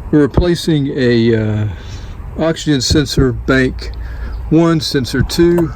We're replacing a oxygen sensor bank 1, sensor 2,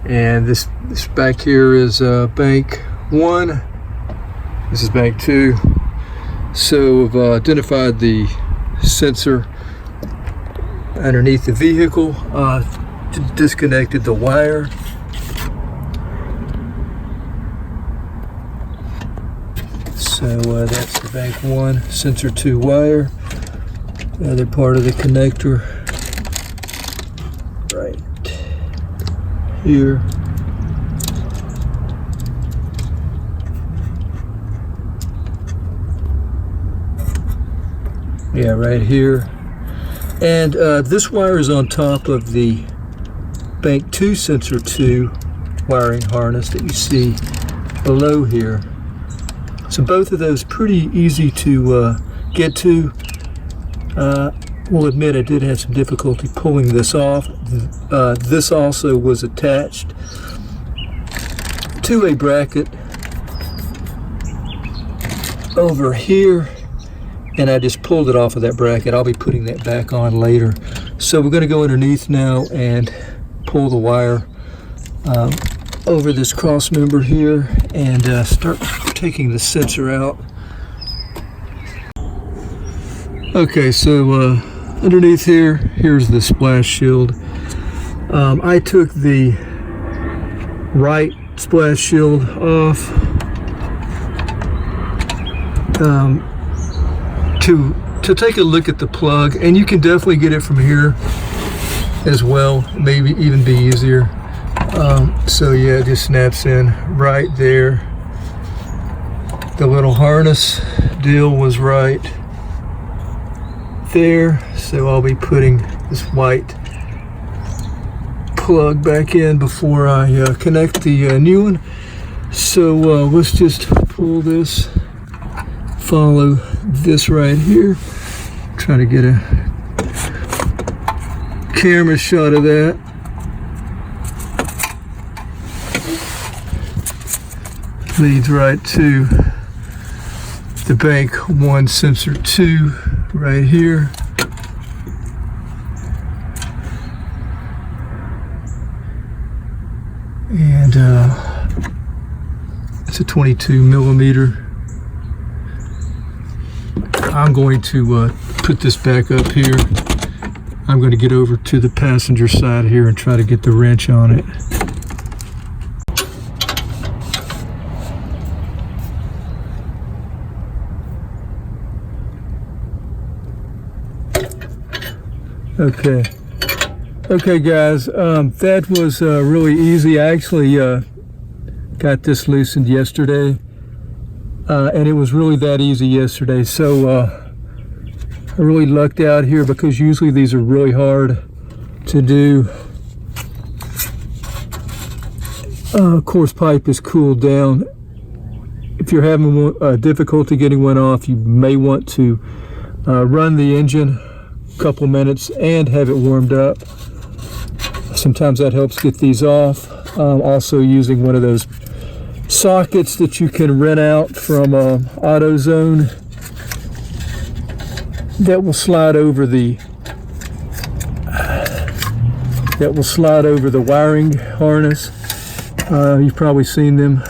and this back here is bank 1. This is bank 2. So we've identified the sensor underneath the vehicle, disconnected the wire. So that's the bank 1, sensor 2 wire. The other part of the connector right here. Yeah, right here. And this wire is on top of the bank 2 sensor 2 wiring harness that you see below here. So both of those pretty easy to get to. We'll admit I did have some difficulty pulling this off. This also was attached to a bracket over here, and I just pulled it off of that bracket. I'll be putting that back on later. So we're going to go underneath now and pull the wire over this cross member here and start taking the sensor out. Okay, so underneath here's the splash shield. I took the right splash shield off to take a look at the plug, and you can definitely get it from here as well, maybe even be easier. So yeah, it just snaps in right there. The little harness deal was right there, so I'll be putting this white plug back in before I connect the new one. So let's just pull this, follow this right here, try to get a camera shot of that. Leads right to the bank 1 sensor 2 right here. And it's a 22 millimeter. I'm going to put this back up here. I'm going to get over to the passenger side here and try to get the wrench on it. Okay guys, that was really easy. I actually got this loosened yesterday, and it was really that easy yesterday. So I really lucked out here, because usually these are really hard to do. Of course, pipe is cooled down. If you're having difficulty getting one off, you may want to run the engine couple minutes and have it warmed up. Sometimes that helps get these off. Also using one of those sockets that you can rent out from AutoZone that will slide over the wiring harness. You've probably seen them.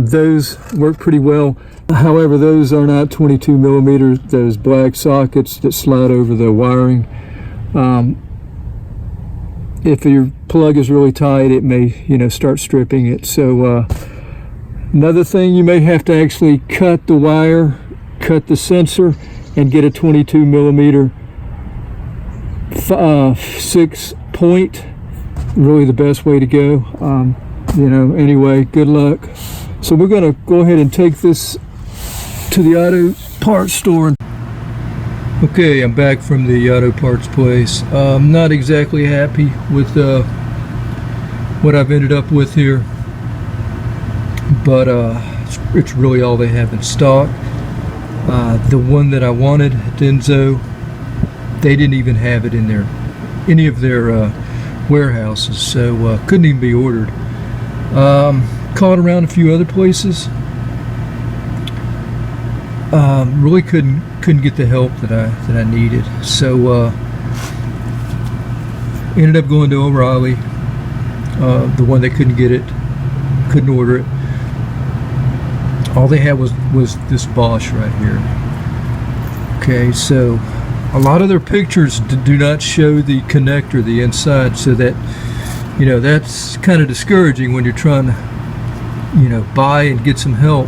Those work pretty well. However, those are not 22 millimeters, those black sockets that slide over the wiring. If your plug is really tight, it may, start stripping it. So another thing, you may have to actually cut the wire, cut the sensor, and get a 22 millimeter 6 point. Really the best way to go. Anyway, good luck. So we're going to go ahead and take this to the auto parts store. Okay, I'm back from the auto parts place. I'm not exactly happy with what I've ended up with here, but it's really all they have in stock. The one that I wanted, Denso, they didn't even have it in any of their warehouses, so couldn't even be ordered. Called around a few other places. Really couldn't couldn't get the help that I needed. So ended up going to O'Reilly, the one that couldn't get it, couldn't order it. All they had was this Bosch right here. Okay, so a lot of their pictures do not show the connector, the inside, so that, you know, that's kind of discouraging when you're trying to, you know, buy and get some help.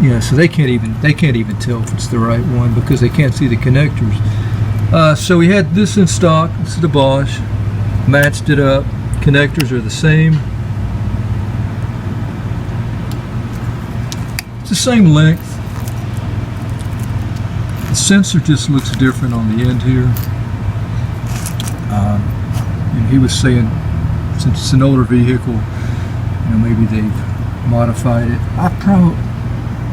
You know, so they can't even tell if it's the right one because they can't see the connectors. So we had this in stock. This is the Bosch. Matched it up. Connectors are the same. It's the same length. The sensor just looks different on the end here. And he was saying, since it's an older vehicle, you know, maybe they've modified it.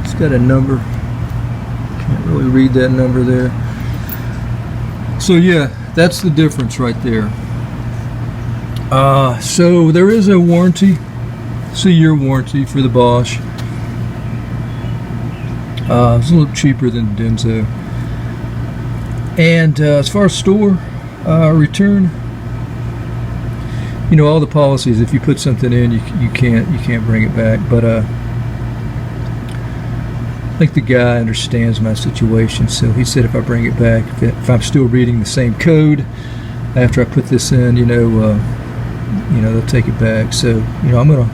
It's got a number. Can't really read that number there. So yeah, that's the difference right there. So there is a warranty. It's a year warranty for the Bosch. It's a little cheaper than the Denso. And as far as store return, you know, all the policies, if you put something in, you can't bring it back. But I think the guy understands my situation, so he said if I bring it back, if I'm still reading the same code after I put this in, you know, they'll take it back. So, you know, I'm gonna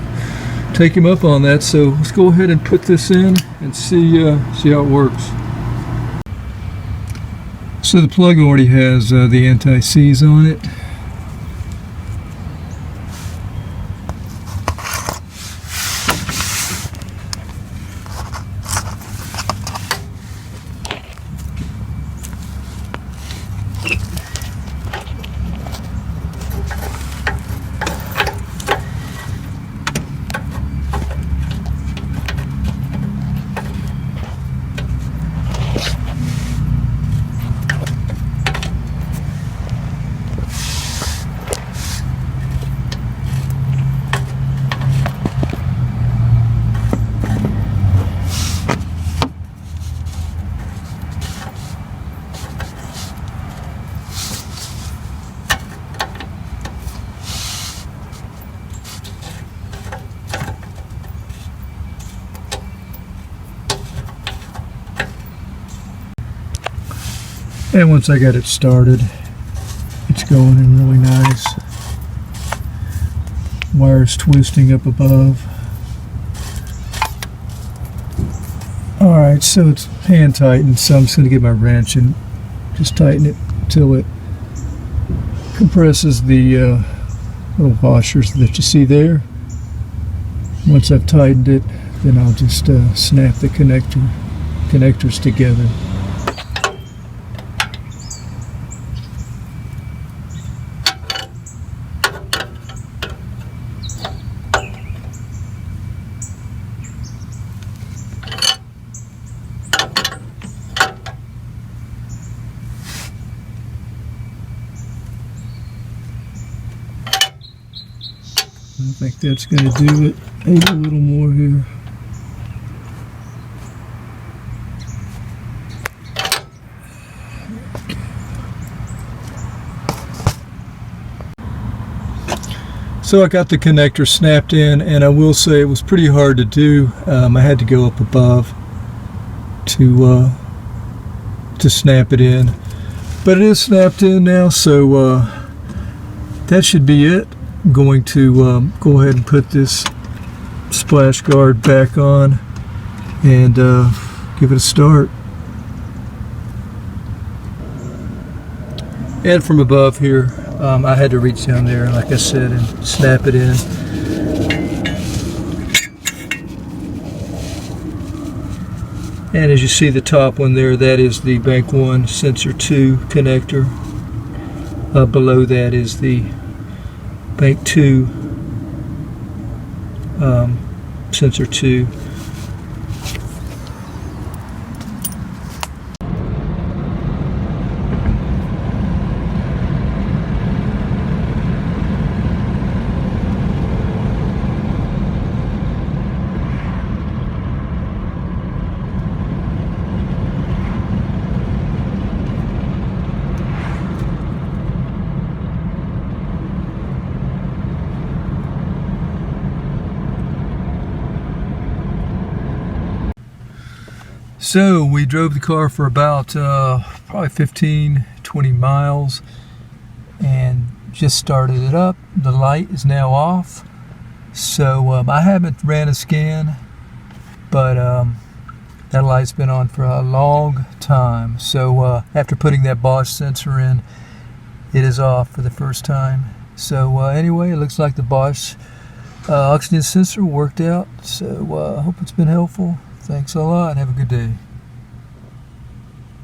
take him up on that. So let's go ahead and put this in and see how it works. So the plug already has the anti-seize on it. And once I got it started, it's going in really nice. Wires twisting up above. Alright, so it's hand tightened, so I'm just going to get my wrench and just tighten it till it compresses the little washers that you see there. Once I've tightened it, then I'll just snap the connectors together. I think that's going to do it. Maybe a little more here. So I got the connector snapped in, and I will say it was pretty hard to do. I had to go up above to snap it in, but it is snapped in now, so that should be it. I'm going to go ahead and put this splash guard back on and give it a start. And from above here, I had to reach down there, like I said, and snap it in. And as you see the top one there, that is the Bank 1 Sensor 2 connector. Below that is the Bank 2 Sensor 2. So we drove the car for about probably 15-20 miles and just started it up. The light is now off. So I haven't ran a scan, but that light's been on for a long time. So after putting that Bosch sensor in, it is off for the first time. So anyway, it looks like the Bosch oxygen sensor worked out. So I hope it's been helpful. Thanks a lot. Have a good day.